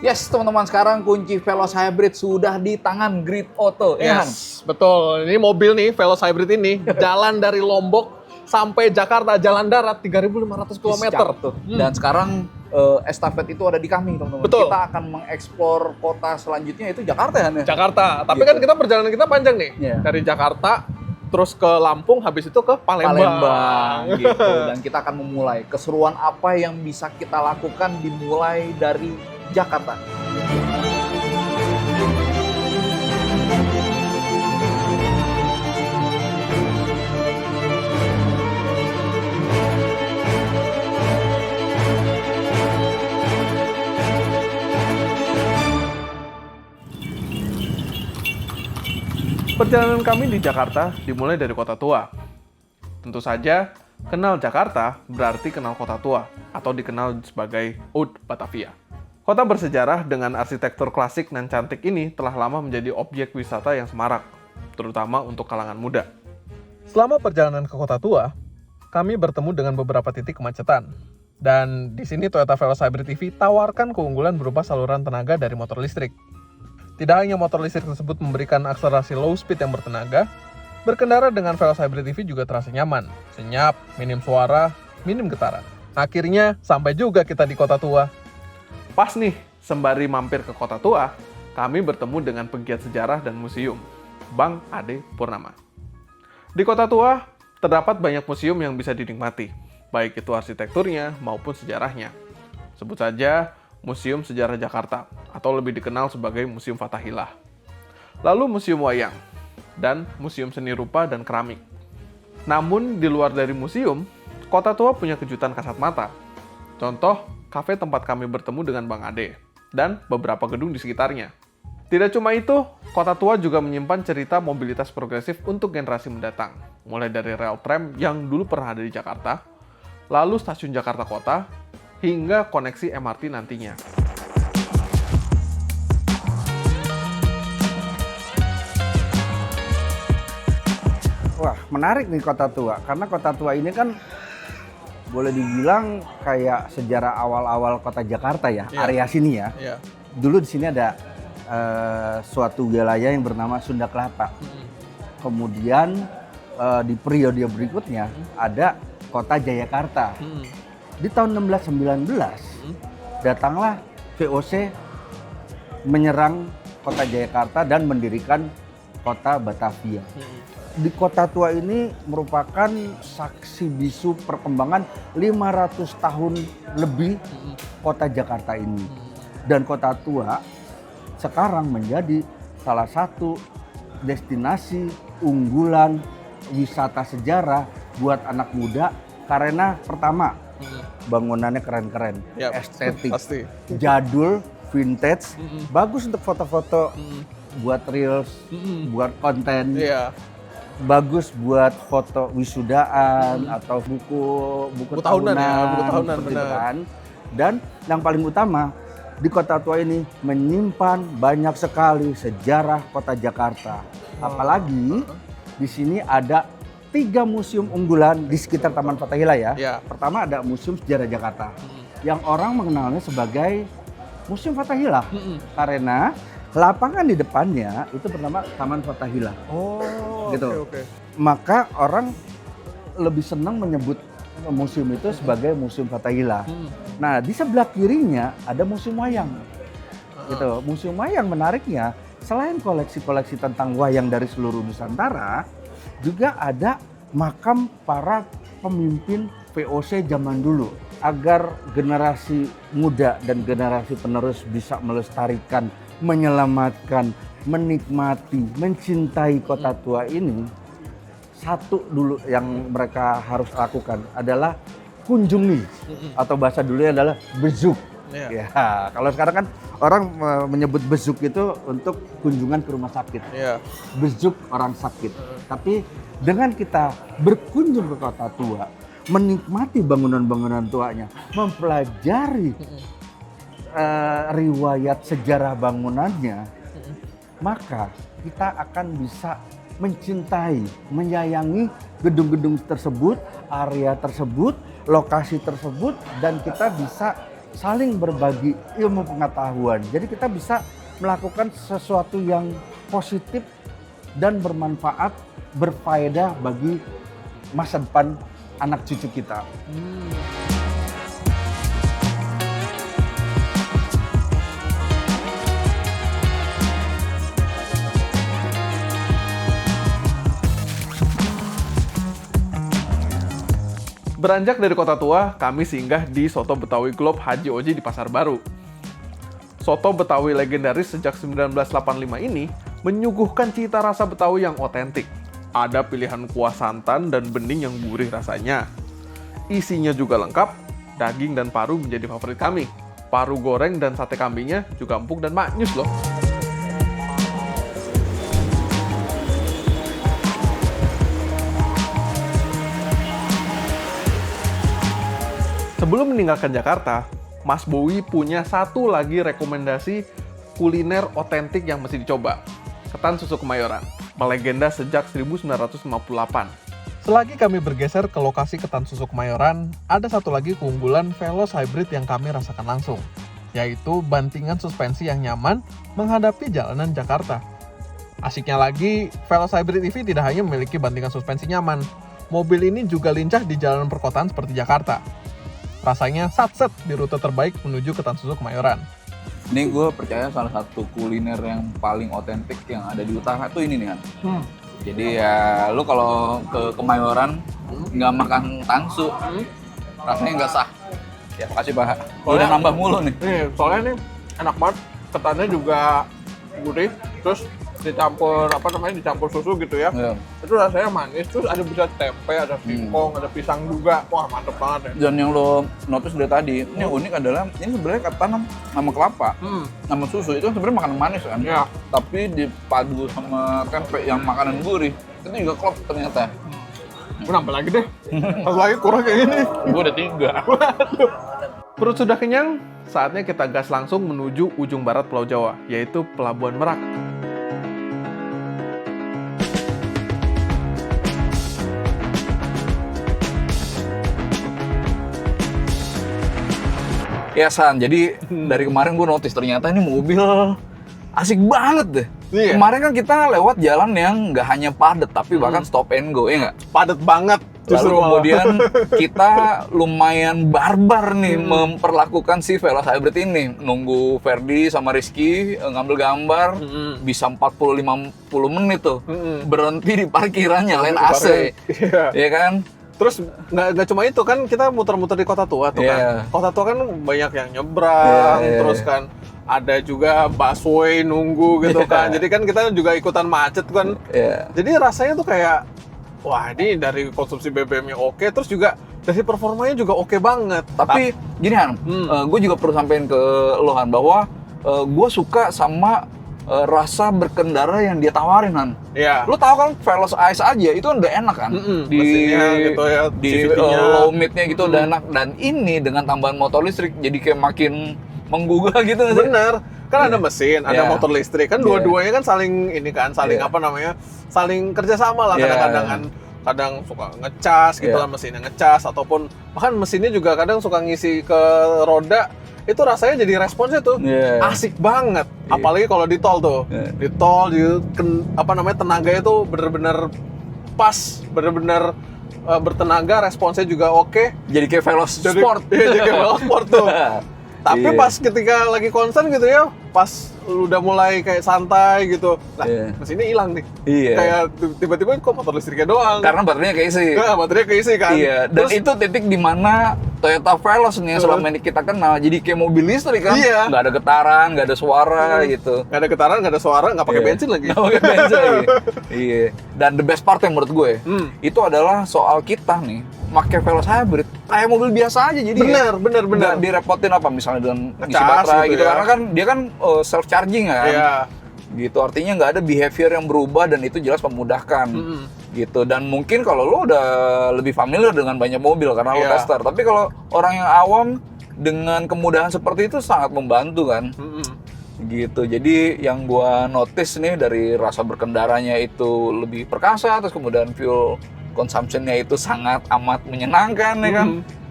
Yes, teman-teman, sekarang kunci Veloz Hybrid sudah di tangan Grid Auto. Yes, betul. Ini mobil nih, Veloz Hybrid ini, jalan dari Lombok sampai Jakarta, jalan darat 3.500 km. Dan sekarang estafet itu ada di kami, teman-teman. Betul. Kita akan mengekspor kota selanjutnya itu Jakarta ya, Han? Jakarta. Tapi Gitu. kan kita perjalanan kita panjang nih. Iya. Dari Jakarta, terus ke Lampung, habis itu ke Palembang. Gitu. Dan kita akan memulai keseruan apa yang bisa kita lakukan dimulai dari Jakarta. Perjalanan kami di Jakarta dimulai dari Kota Tua. Tentu saja, kenal Jakarta berarti kenal Kota Tua, atau dikenal sebagai Oud Batavia. Kota bersejarah dengan arsitektur klasik dan cantik ini telah lama menjadi objek wisata yang semarak, terutama untuk kalangan muda. Selama perjalanan ke Kota Tua, kami bertemu dengan beberapa titik kemacetan. Dan di sini Toyota Veloz Hybrid EV tawarkan keunggulan berupa saluran tenaga dari motor listrik. Tidak hanya motor listrik tersebut memberikan akselerasi low speed yang bertenaga, berkendara dengan Veloz Hybrid EV juga terasa nyaman, senyap, minim suara, minim getaran. Akhirnya sampai juga kita di Kota Tua. Pas nih, sembari mampir ke Kota Tua, kami bertemu dengan pegiat sejarah dan museum, Bang Ade Purnama. Di Kota Tua, terdapat banyak museum yang bisa dinikmati, baik itu arsitekturnya maupun sejarahnya. Sebut saja Museum Sejarah Jakarta, atau lebih dikenal sebagai Museum Fathahillah. Lalu Museum Wayang, dan Museum Seni Rupa dan Keramik. Namun, di luar dari museum, Kota Tua punya kejutan kasat mata. Contoh, kafe tempat kami bertemu dengan Bang Ade, dan beberapa gedung di sekitarnya. Tidak cuma itu, Kota Tua juga menyimpan cerita mobilitas progresif untuk generasi mendatang, mulai dari rel tram yang dulu pernah ada di Jakarta, lalu stasiun Jakarta Kota, hingga koneksi MRT nantinya. Wah, menarik nih Kota Tua, karena Kota Tua ini kan boleh dibilang kayak sejarah awal-awal kota Jakarta ya, Iya. area sini ya. Iya. Dulu di sini ada suatu wilayah yang bernama Sunda Kelapa. Kemudian di periode berikutnya ada kota Jayakarta. Di tahun 1619 datanglah VOC menyerang kota Jayakarta dan mendirikan kota Batavia. Di Kota Tua ini merupakan saksi bisu perkembangan 500 tahun lebih kota Jakarta ini. Dan Kota Tua sekarang menjadi salah satu destinasi unggulan wisata sejarah buat anak muda karena pertama bangunannya keren-keren, Yap, estetik, pasti. jadul, vintage, bagus untuk foto-foto, buat reels, buat konten. Iya. Bagus buat foto wisudaan atau buku tahunan ya, buku tahunan, seperti benar. itu kan. Dan yang paling utama di Kota Tua ini menyimpan banyak sekali sejarah kota Jakarta. Apalagi di sini ada 3 museum unggulan di sekitar Taman Fathahillah ya. Ya. Pertama ada Museum Sejarah Jakarta yang orang mengenalnya sebagai Museum Fathahillah karena lapangan di depannya itu bernama Taman Fathahillah. Oh, Gitu. oke. Maka orang lebih senang menyebut museum itu sebagai Museum Fathahillah. Nah, di sebelah kirinya ada Museum Wayang. Gitu. Museum Wayang menariknya, selain koleksi-koleksi tentang wayang dari seluruh Nusantara, juga ada makam para pemimpin VOC zaman dulu. Agar generasi muda dan generasi penerus bisa melestarikan, menyelamatkan, menikmati, mencintai Kota Tua ini, satu dulu yang mereka harus lakukan adalah kunjungi atau bahasa dulunya adalah bezuk. Iya. Ya, kalau sekarang kan orang menyebut bezuk itu untuk kunjungan ke rumah sakit. Iya. Bezuk orang sakit. Tapi dengan kita berkunjung ke Kota Tua, menikmati bangunan-bangunan tuanya, mempelajari riwayat sejarah bangunannya, maka kita akan bisa mencintai, menyayangi gedung-gedung tersebut, area tersebut, lokasi tersebut, dan kita bisa saling berbagi ilmu pengetahuan. Jadi kita bisa melakukan sesuatu yang positif dan bermanfaat, berfaedah bagi masa depan anak cucu kita. Beranjak dari Kota Tua, kami singgah di Soto Betawi Globe Haji Oji di Pasar Baru. Soto Betawi legendaris sejak 1985 ini menyuguhkan cita rasa Betawi yang otentik. Ada pilihan kuah santan dan bening yang gurih rasanya. Isinya juga lengkap, daging dan paru menjadi favorit kami. Paru goreng dan sate kambingnya juga empuk dan maknyus loh. Sebelum meninggalkan Jakarta, Mas Bowie punya satu lagi rekomendasi kuliner otentik yang mesti dicoba. Ketan susu Kemayoran, melegenda sejak 1958. Selagi kami bergeser ke lokasi ketan susu Kemayoran, ada satu lagi keunggulan Veloz Hybrid yang kami rasakan langsung, yaitu bantingan suspensi yang nyaman menghadapi jalanan Jakarta. Asiknya lagi, Veloz Hybrid EV tidak hanya memiliki bantingan suspensi nyaman, mobil ini juga lincah di jalanan perkotaan seperti Jakarta. Rasanya satset di rute terbaik menuju Ketan Susu Kemayoran. Ini gue percaya salah satu kuliner yang paling otentik yang ada di utara tuh ini nih Han. Jadi ya lu kalau ke Kemayoran nggak makan tangsu, rasanya nggak sah. Ya makasih Pak. Udah nambah mulu nih. Nih, soalnya nih enak banget, ketannya juga gurih, terus dicampur susu gitu ya. Ya. Itu rasanya manis, terus ada bisa tempe, ada singkong, ada pisang juga. Wah, mantep banget ya. Dan yang lo notice dari tadi, ini unik adalah ini sebenarnya ketan sama kelapa, sama susu itu sebenarnya makanan manis kan. Ya. Tapi dipadu sama tempe yang makanan gurih, itu juga klop ternyata. Gue nambah lagi deh. Satu lagi kurang kayak gini. Gue udah 3. Perut sudah kenyang, saatnya kita gas langsung menuju ujung barat Pulau Jawa, yaitu Pelabuhan Merak. Ya San, jadi dari kemarin gue notice ternyata ini mobil asik banget deh. Iya. Kemarin kan kita lewat jalan yang nggak hanya padat, tapi bahkan stop and go, ya nggak? Padat banget. Lalu kemudian kita lumayan barbar nih memperlakukan si Veloz Hybrid ini. Nunggu Ferdi sama Rizky ngambil gambar, bisa 40-50 menit tuh. Berhenti di parkiran nyalain AC. Iya. Ya kan? Terus nggak cuma itu kan, kita muter-muter di Kota Tua tuh kan. Kota Tua kan banyak yang nyebrang, terus kan ada juga busway nunggu gitu kan. Jadi kan kita juga ikutan macet kan. Jadi rasanya tuh kayak, wah ini dari konsumsi BBM-nya oke, terus juga dari performanya juga oke banget. Tapi gini Han, gue juga perlu sampein ke lo Han, bahwa gue suka sama rasa berkendara yang dia tawarin Han. Iya. Lo tau kan Veloz Ice aja itu kan udah enak kan, mesinnya gitu ya, di low mid-nya gitu udah enak. Dan ini dengan tambahan motor listrik jadi kayak makin menggugah gitu nggak sih? Bener, kan ada mesin, ada motor listrik, kan dua-duanya kan saling ini kan, saling saling kerjasama lah. Kadang-kadang kan, kadang suka ngecas gitu lah, mesinnya ngecas, ataupun bahkan mesinnya juga kadang suka ngisi ke roda. Itu rasanya jadi responsnya tuh asik banget. Apalagi kalau di tol tuh, di tol tenaganya tuh bener-bener pas, bener-bener bertenaga, responsnya juga oke. Jadi kayak Veloz Sport. Iya, jadi kayak Veloz Sport tuh. Tapi pas ketika lagi konser gitu ya, pas udah mulai kayak santai gitu, nah mesinnya hilang nih. Kayak tiba-tiba kok motor listriknya doang. Karena baterainya keisi. Baterainya keisi kan. Dan terus, itu titik dimana Toyota Veloz nih selama ini kita kenal jadi kayak mobil listrik kan. Nggak ada getaran, nggak ada suara gitu. Nggak ada getaran, nggak ada suara, nggak pakai bensin lagi. Nggak pakai bensin lagi. Dan the best part yang menurut gue itu adalah soal kita nih pakai Veloz Hybrid kayak mobil biasa aja, jadi bener. nggak direpotin apa misalnya dengan ngisi baterai gitu karena kan dia kan self charging kan. Gitu artinya nggak ada behavior yang berubah dan itu jelas memudahkan. Gitu. Dan mungkin kalau lo udah lebih familiar dengan banyak mobil karena lo tester, tapi kalau orang yang awam dengan kemudahan seperti itu sangat membantu kan. Gitu. Jadi yang gua notice nih dari rasa berkendaranya itu lebih perkasa, terus kemudian fuel consumption-nya itu sangat amat menyenangkan ya kan.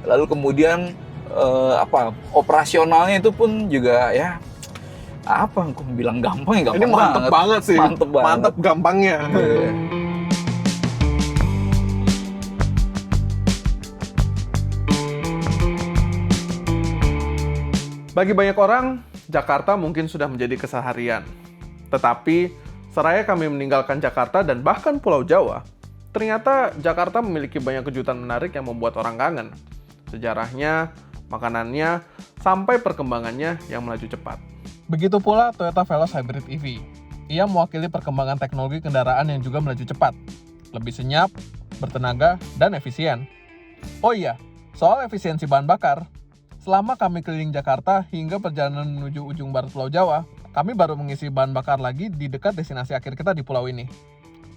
Lalu kemudian operasionalnya itu pun juga ya apa aku bilang gampang ya gampang Ini mantep banget sih. Mantep banget. Mantep gampangnya. Bagi banyak orang, Jakarta mungkin sudah menjadi keseharian. Tetapi, seraya kami meninggalkan Jakarta dan bahkan Pulau Jawa, ternyata Jakarta memiliki banyak kejutan menarik yang membuat orang kangen. Sejarahnya, makanannya, sampai perkembangannya yang melaju cepat. Begitu pula Toyota Veloz Hybrid EV. Ia mewakili perkembangan teknologi kendaraan yang juga melaju cepat. Lebih senyap, bertenaga, dan efisien. Oh iya, soal efisiensi bahan bakar, selama kami keliling Jakarta hingga perjalanan menuju ujung barat Pulau Jawa, kami baru mengisi bahan bakar lagi di dekat destinasi akhir kita di pulau ini,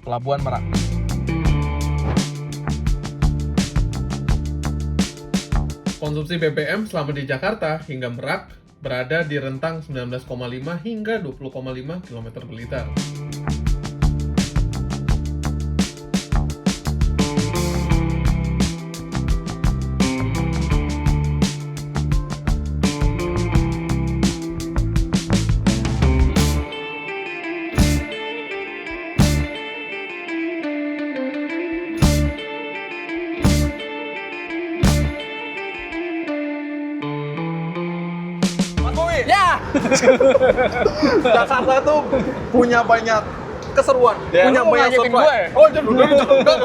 Pelabuhan Merak. Konsumsi BBM selama di Jakarta hingga Merak berada di rentang 19,5 hingga 20,5 km per liter. Ya. Jakarta tuh punya banyak keseruan, Ya, punya lu mau banyak ngajakin surprise. gue? Oh, enggak.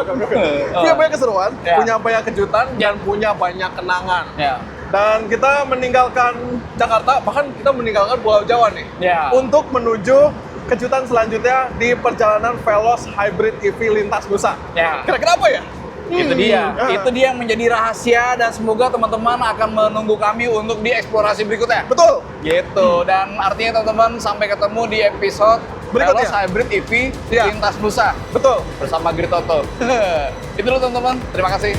Punya banyak keseruan, Ya. punya banyak kejutan, dan punya banyak kenangan. Ya. Dan kita meninggalkan Jakarta, bahkan kita meninggalkan Pulau Jawa nih, Ya. untuk menuju kejutan selanjutnya di perjalanan Veloz Hybrid EV Lintas Nusa. Ya. Kira-kira apa ya? Itu dia. Itu dia yang menjadi rahasia dan semoga teman-teman akan menunggu kami untuk di eksplorasi berikutnya. Betul. Gitu. Dan artinya teman-teman sampai ketemu di episode Berikutnya. Veloz Hybrid EV Ya. Lintas Nusa Betul. bersama Gritoto. Itu dulu teman-teman. Terima kasih.